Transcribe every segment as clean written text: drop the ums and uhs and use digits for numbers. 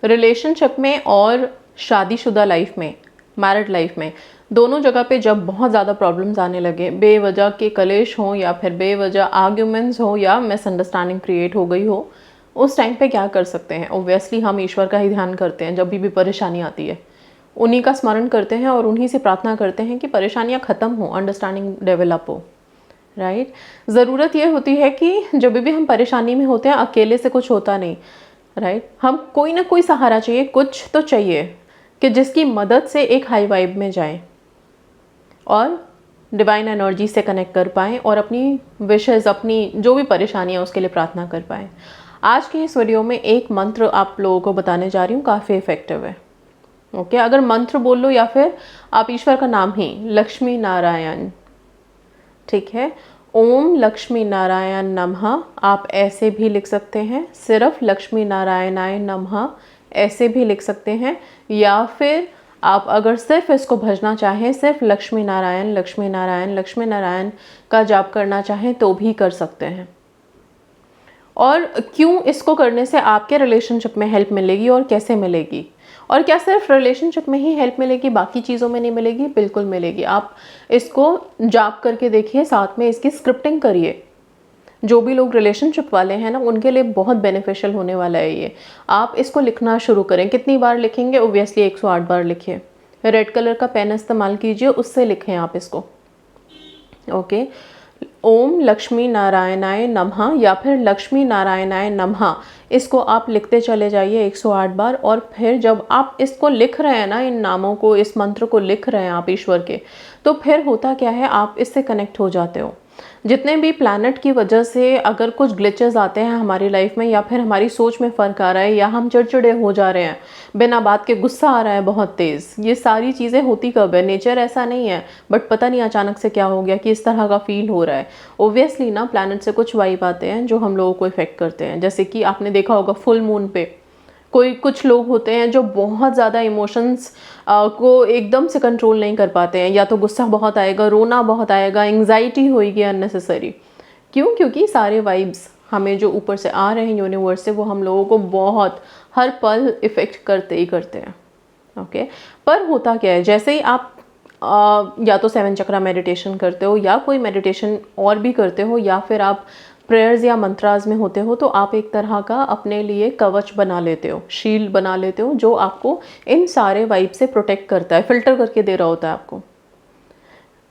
Relationship में और शादीशुदा लाइफ में, मैरिड लाइफ में, दोनों जगह पे जब बहुत ज़्यादा प्रॉब्लम्स आने लगे, बेवजह के कलेश हो या फिर बेवजह आर्ग्यूमेंट्स हो या मिसअंडरस्टैंडिंग क्रिएट हो गई हो, उस टाइम पे क्या कर सकते हैं? ऑब्वियसली हम ईश्वर का ही ध्यान करते हैं जब भी परेशानी आती है, उन्हीं का स्मरण करते हैं और उन्हीं से प्रार्थना करते हैं कि परेशानियाँ ख़त्म हो, अंडरस्टैंडिंग डेवलप हो, राइट। ज़रूरत ये होती है कि जब भी हम परेशानी में होते हैं, अकेले से कुछ होता नहीं, राइट। हम कोई ना कोई सहारा चाहिए, कुछ तो चाहिए कि जिसकी मदद से एक हाई वाइब में जाएं और डिवाइन एनर्जी से कनेक्ट कर पाएँ और अपनी विशेज़, अपनी जो भी परेशानियाँ उसके लिए प्रार्थना कर पाएँ। आज के इस वीडियो में एक मंत्र आप लोगों को बताने जा रही हूँ, काफ़ी इफ़ेक्टिव है। ओके, अगर मंत्र बोल लो या फिर आप ईश्वर का नाम ही, लक्ष्मी नारायण, ठीक है, ओम लक्ष्मी नारायण नमः, आप ऐसे भी लिख सकते हैं, सिर्फ लक्ष्मी नारायणाय नमः ऐसे भी लिख सकते हैं, या फिर आप अगर सिर्फ इसको भजना चाहें, सिर्फ लक्ष्मी नारायण लक्ष्मी नारायण लक्ष्मी नारायण का जाप करना चाहें तो भी कर सकते हैं। और क्यों इसको करने से आपके रिलेशनशिप में हेल्प मिलेगी और कैसे मिलेगी, और क्या सिर्फ रिलेशनशिप में ही हेल्प मिलेगी, बाकी चीज़ों में नहीं मिलेगी? बिल्कुल मिलेगी। आप इसको जाप करके देखिए, साथ में इसकी स्क्रिप्टिंग करिए। जो भी लोग रिलेशनशिप वाले हैं ना, उनके लिए बहुत बेनिफिशियल होने वाला है ये। आप इसको लिखना शुरू करें। कितनी बार लिखेंगे? ओब्वियसली 108 बार लिखिए। रेड कलर का पेन इस्तेमाल कीजिए, उससे लिखें आप इसको। ओके, ओम लक्ष्मी नारायणाय नमः या फिर लक्ष्मी नारायणाय नमः, इसको आप लिखते चले जाइए 108 बार। और फिर जब आप इसको लिख रहे हैं ना, इन नामों को, इस मंत्र को लिख रहे हैं आप ईश्वर के, तो फिर होता क्या है, आप इससे कनेक्ट हो जाते हो। जितने भी प्लैनेट की वजह से अगर कुछ ग्लिचेस आते हैं हमारी लाइफ में, या फिर हमारी सोच में फ़र्क आ रहा है, या हम चिड़चिड़े हो जा रहे हैं, बिना बात के गुस्सा आ रहा है बहुत तेज़, ये सारी चीज़ें होती कब है? नेचर ऐसा नहीं है, बट पता नहीं अचानक से क्या हो गया कि इस तरह का फील हो रहा है। ओब्वियसली ना, प्लैनेट से कुछ वाइब आते हैं जो हम लोगों को इफ़ेक्ट करते हैं। जैसे कि आपने देखा होगा फुल मून पे कुछ लोग होते हैं जो बहुत ज़्यादा इमोशंस को एकदम से कंट्रोल नहीं कर पाते हैं, या तो गुस्सा बहुत आएगा, रोना बहुत आएगा, एंग्जाइटी होएगी अननेसेसरी। क्यों? क्योंकि सारे वाइब्स हमें जो ऊपर से आ रहे हैं यूनिवर्स से, वो हम लोगों को बहुत हर पल इफ़ेक्ट करते ही करते हैं। ओके, पर होता क्या है, जैसे ही आप या तो 7 चक्रा मेडिटेशन करते हो, या कोई मेडिटेशन और भी करते हो, या फिर आप प्रेयर्स या मंत्राज में होते हो, तो आप एक तरह का अपने लिए कवच बना लेते हो, शील्ड बना लेते हो, जो आपको इन सारे वाइब से प्रोटेक्ट करता है, फिल्टर करके दे रहा होता है आपको।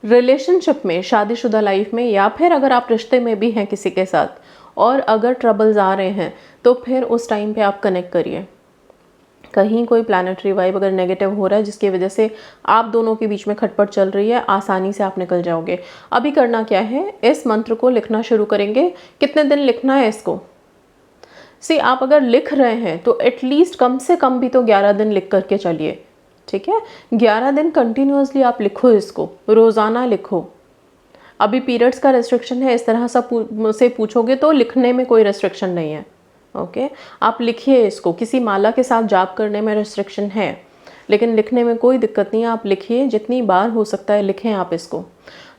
रिलेशनशिप में, शादीशुदा लाइफ में, या फिर अगर आप रिश्ते में भी हैं किसी के साथ और अगर ट्रबल्स आ रहे हैं, तो फिर उस टाइम पे आप कनेक्ट करिए। कहीं कोई प्लैनेटरी वाइब अगर नेगेटिव हो रहा है जिसकी वजह से आप दोनों के बीच में खटपट चल रही है, आसानी से आप निकल जाओगे। अभी करना क्या है, इस मंत्र को लिखना शुरू करेंगे। कितने दिन लिखना है इसको? आप अगर लिख रहे हैं तो एटलीस्ट कम से कम भी तो 11 दिन लिख करके चलिए, ठीक है। 11 दिन कंटिन्यूसली आप लिखो, इसको रोज़ाना लिखो। अभी पीरियड्स का रेस्ट्रिक्शन है, इस तरह से पूछोगे तो लिखने में कोई रेस्ट्रिक्शन नहीं है। ओके, आप लिखिए इसको। किसी माला के साथ जाप करने में रेस्ट्रिक्शन है, लेकिन लिखने में कोई दिक्कत नहीं है। आप लिखिए, जितनी बार हो सकता है लिखें आप इसको।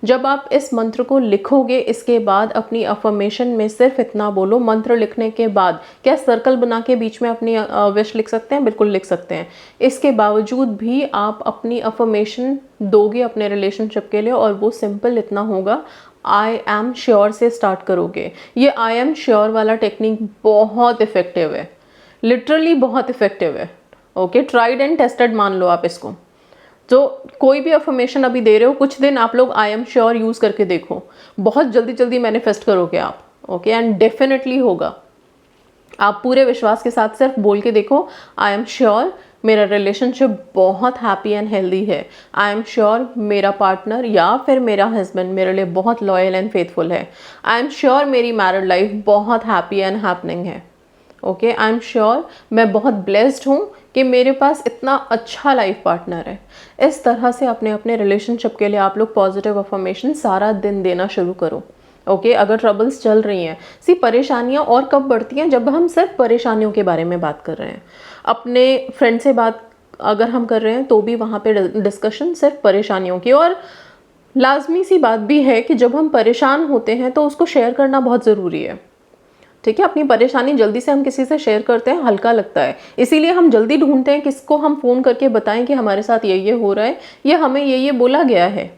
जब आप इस मंत्र को लिखोगे, इसके बाद अपनी अफर्मेशन में सिर्फ इतना बोलो। मंत्र लिखने के बाद क्या सर्कल बना के बीच में अपनी विश लिख सकते हैं? बिल्कुल लिख सकते हैं। इसके बावजूद भी आप अपनी अफर्मेशन दोगे अपने रिलेशनशिप के लिए, और वो सिंपल इतना होगा, आई एम श्योर से स्टार्ट करोगे। ये आई एम श्योर वाला टेक्निक बहुत इफेक्टिव है, लिटरली बहुत इफेक्टिव है। ओके, ट्राइड एंड टेस्टेड मान लो आप इसको। तो कोई भी अफर्मेशन अभी दे रहे हो, कुछ दिन आप लोग आई एम श्योर यूज़ करके देखो, बहुत जल्दी जल्दी मैनिफेस्ट करोगे आप। ओके, एंड डेफिनेटली होगा। आप पूरे विश्वास के साथ सिर्फ बोल के देखो, आई एम श्योर मेरा रिलेशनशिप बहुत हैप्पी एंड हेल्दी है। आई एम श्योर मेरा पार्टनर या फिर मेरा हस्बैंड मेरे लिए बहुत लॉयल एंड फेथफुल है। आई एम श्योर मेरी मैरिड लाइफ बहुत हैप्पी एंड हैपनिंग है। ओके, आई एम श्योर मैं बहुत ब्लेस्ड हूँ कि मेरे पास इतना अच्छा लाइफ पार्टनर है। इस तरह से अपने अपने रिलेशनशिप के लिए आप लोग पॉजिटिव अफर्मेशन सारा दिन देना शुरू करो। ओके, अगर ट्रबल्स चल रही हैं, परेशानियां और कब बढ़ती हैं? जब हम सिर्फ परेशानियों के बारे में बात कर रहे हैं। अपने फ्रेंड से बात अगर हम कर रहे हैं तो भी वहाँ पे डिस्कशन सिर्फ परेशानियों की। और लाजमी सी बात भी है कि जब हम परेशान होते हैं तो उसको शेयर करना बहुत ज़रूरी है। ठीक है, अपनी परेशानी जल्दी से हम किसी से शेयर करते हैं, हल्का लगता है, इसीलिए हम जल्दी ढूंढते हैं किसको हम फ़ोन करके बताएं कि हमारे साथ ये हो रहा है, ये हमें ये बोला गया है।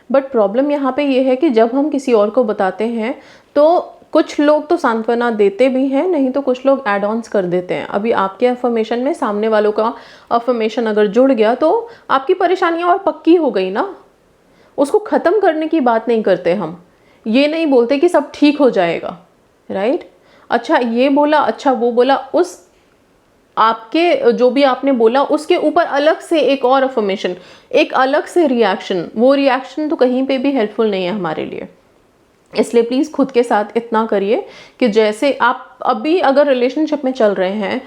बट प्रॉब्लम यहाँ पे ये है कि जब हम किसी और को बताते हैं तो कुछ लोग तो सांत्वना देते भी हैं, नहीं तो कुछ लोग एड ऑन्स कर देते हैं। अभी आपके अफर्मेशन में सामने वालों का अफर्मेशन अगर जुड़ गया तो आपकी परेशानियाँ और पक्की हो गई ना। उसको ख़त्म करने की बात नहीं करते हम, ये नहीं बोलते कि सब ठीक हो जाएगा, राइट। अच्छा ये बोला, अच्छा वो बोला, उस आपके जो भी आपने बोला उसके ऊपर अलग से एक और अफर्मेशन, एक अलग से रिएक्शन, वो रिएक्शन तो कहीं पे भी हेल्पफुल नहीं है हमारे लिए। इसलिए प्लीज़ खुद के साथ इतना करिए कि जैसे आप अभी अगर रिलेशनशिप में चल रहे हैं,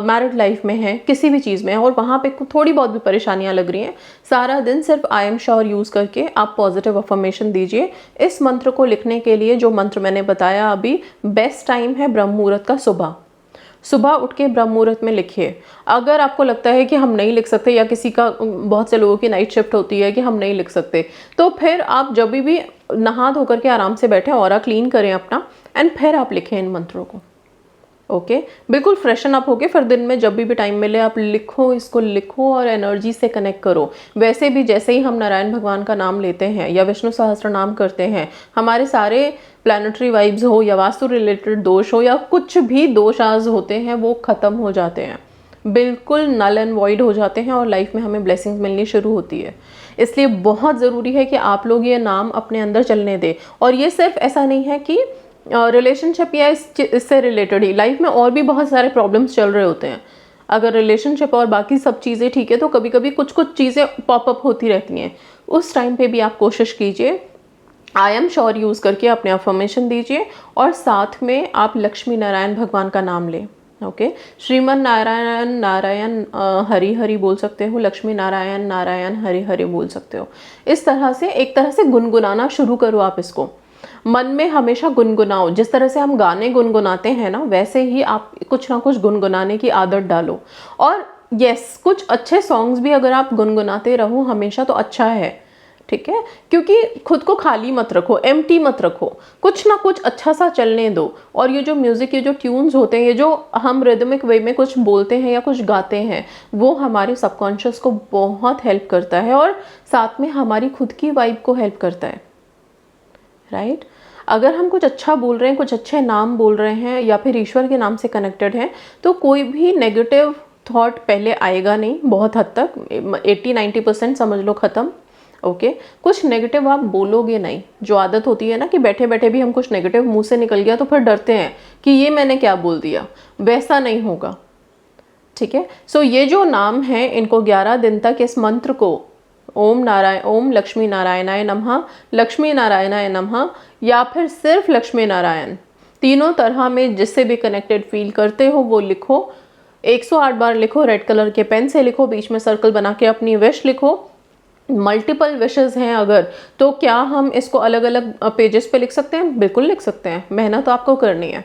मैरिड लाइफ में हैं, किसी भी चीज़ में हैं, और वहाँ पे थोड़ी बहुत भी परेशानियाँ लग रही हैं, सारा दिन सिर्फ आई एम श्योर यूज़ करके आप पॉजिटिव अफर्मेशन दीजिए। इस मंत्र को लिखने के लिए जो मंत्र मैंने बताया अभी, बेस्ट टाइम है ब्रह्म मुहूर्त का सुबह उठ के ब्रह्म मुहूर्त में लिखिए। अगर आपको लगता है कि हम नहीं लिख सकते, या किसी का, बहुत से लोगों की नाइट शिफ्ट होती है कि हम नहीं लिख सकते, तो फिर आप जब भी नहा धो करके आराम से बैठें, ऑरा क्लीन करें अपना, एंड फिर आप लिखें इन मंत्रों को। ओके, बिल्कुल फ्रेशन अप होके फिर दिन में जब भी टाइम मिले आप लिखो, इसको लिखो और एनर्जी से कनेक्ट करो। वैसे भी जैसे ही हम नारायण भगवान का नाम लेते हैं या विष्णु सहस्त्र नाम करते हैं, हमारे सारे प्लानिटरी वाइब्स हो या वास्तु रिलेटेड दोष हो या कुछ भी दोष आज होते हैं वो ख़त्म हो जाते हैं, बिल्कुल नल एंड वॉइड हो जाते हैं, और लाइफ में हमें ब्लेसिंग्स मिलनी शुरू होती है। इसलिए बहुत ज़रूरी है कि आप लोग ये नाम अपने अंदर चलने दें। और ये सिर्फ ऐसा नहीं है कि रिलेशनशिप या इससे रिलेटेड ही, लाइफ में और भी बहुत सारे प्रॉब्लम्स चल रहे होते हैं। अगर रिलेशनशिप और बाकी सब चीज़ें ठीक है तो कभी कभी कुछ चीज़ें पॉपअप होती रहती हैं। उस टाइम पे भी आप कोशिश कीजिए, आई एम श्योर यूज़ करके अपने अफर्मेशन दीजिए, और साथ में आप लक्ष्मी नारायण भगवान का नाम लें। ओके, श्रीमन नारायण नारायण हरि हरि बोल सकते हो, लक्ष्मी नारायण नारायण हरि हरि बोल सकते हो। इस तरह से एक तरह से गुनगुनाना शुरू करो आप इसको, मन में हमेशा गुनगुनाओ। जिस तरह से हम गाने गुनगुनाते हैं ना, वैसे ही आप कुछ ना कुछ गुनगुनाने की आदत डालो। और यस, कुछ अच्छे सॉन्ग्स भी अगर आप गुनगुनाते रहो हमेशा तो अच्छा है, ठीक है, क्योंकि खुद को खाली मत रखो, एम्प्टी मत रखो, कुछ ना कुछ अच्छा सा चलने दो। और ये जो म्यूज़िक, ये जो ट्यून्स होते हैं, ये जो हम रिदमिक वे में कुछ बोलते हैं या कुछ गाते हैं, वो हमारे सबकॉन्शियस को बहुत हेल्प करता है, और साथ में हमारी खुद की वाइब को हेल्प करता है, राइट। अगर हम कुछ अच्छा बोल रहे हैं, कुछ अच्छे नाम बोल रहे हैं, या फिर ईश्वर के नाम से कनेक्टेड हैं, तो कोई भी नेगेटिव थॉट पहले आएगा नहीं। बहुत हद तक 80-90% समझ लो ख़त्म। ओके, कुछ नेगेटिव आप बोलोगे नहीं। जो आदत होती है ना कि बैठे बैठे भी हम कुछ नेगेटिव मुंह से निकल गया तो फिर डरते हैं कि ये मैंने क्या बोल दिया, वैसा नहीं होगा, ठीक है। सो ये जो नाम है, इनको 11 दिन तक इस मंत्र को, ओम लक्ष्मी नारायणाय नमः, लक्ष्मी नारायणाय नमः, या फिर सिर्फ लक्ष्मी नारायण, तीनों तरह में जिससे भी कनेक्टेड फील करते हो वो लिखो। 108 बार लिखो, रेड कलर के पेन से लिखो, बीच में सर्कल बना के अपनी विश लिखो। मल्टीपल विशेस हैं अगर, तो क्या हम इसको अलग अलग पेजेस पे लिख सकते हैं? बिल्कुल लिख सकते हैं, मेहनत आपको करनी है।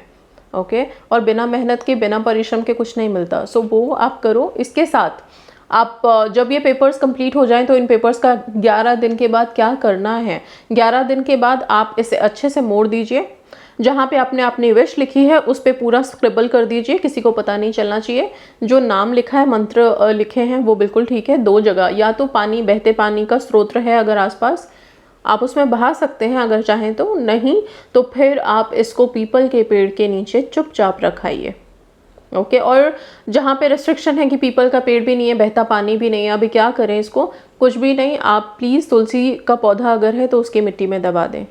ओके, और बिना मेहनत के, बिना परिश्रम के कुछ नहीं मिलता। सो वो आप करो। इसके साथ आप जब ये पेपर्स कंप्लीट हो जाएं तो इन पेपर्स का 11 दिन के बाद क्या करना है, 11 दिन के बाद आप इसे अच्छे से मोड़ दीजिए। जहाँ पे आपने अपनी विश लिखी है उस पे पूरा स्क्रिबल कर दीजिए, किसी को पता नहीं चलना चाहिए। जो नाम लिखा है, मंत्र लिखे हैं, वो बिल्कुल ठीक है। 2 जगह, या तो पानी, बहते पानी का स्रोत है अगर आसपास, आप उसमें बहा सकते हैं अगर चाहें तो, नहीं तो फिर आप इसको पीपल के पेड़ के नीचे चुपचाप रखाइए। ओके, और जहाँ पे रेस्ट्रिक्शन है कि पीपल का पेड़ भी नहीं है, बहता पानी भी नहीं है, अभी क्या करें इसको? कुछ भी नहीं, आप प्लीज़ तुलसी का पौधा अगर है तो उसकी मिट्टी में दबा दें।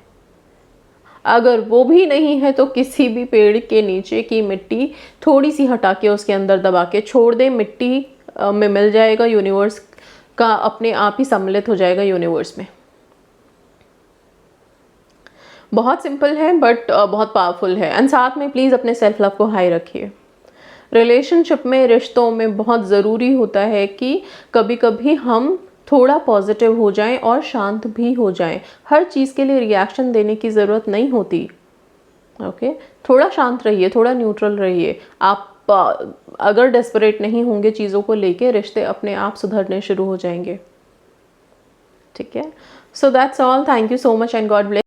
अगर वो भी नहीं है तो किसी भी पेड़ के नीचे की मिट्टी थोड़ी सी हटा के उसके अंदर दबा के छोड़ दें, मिट्टी में मिल जाएगा। यूनिवर्स का अपने आप ही सम्मिलित हो जाएगा यूनिवर्स में। बहुत सिंपल है बट बहुत पावरफुल है। एंड साथ में प्लीज़ अपने सेल्फ लव को हाई रखिए। रिलेशनशिप में, रिश्तों में बहुत ज़रूरी होता है कि कभी कभी हम थोड़ा पॉजिटिव हो जाएं और शांत भी हो जाएं। हर चीज़ के लिए रिएक्शन देने की ज़रूरत नहीं होती। ओके, थोड़ा शांत रहिए, थोड़ा न्यूट्रल रहिए। आप अगर डेस्परेट नहीं होंगे चीज़ों को लेके, रिश्ते अपने आप सुधरने शुरू हो जाएंगे, ठीक है। So that's all. Thank you so much and God bless.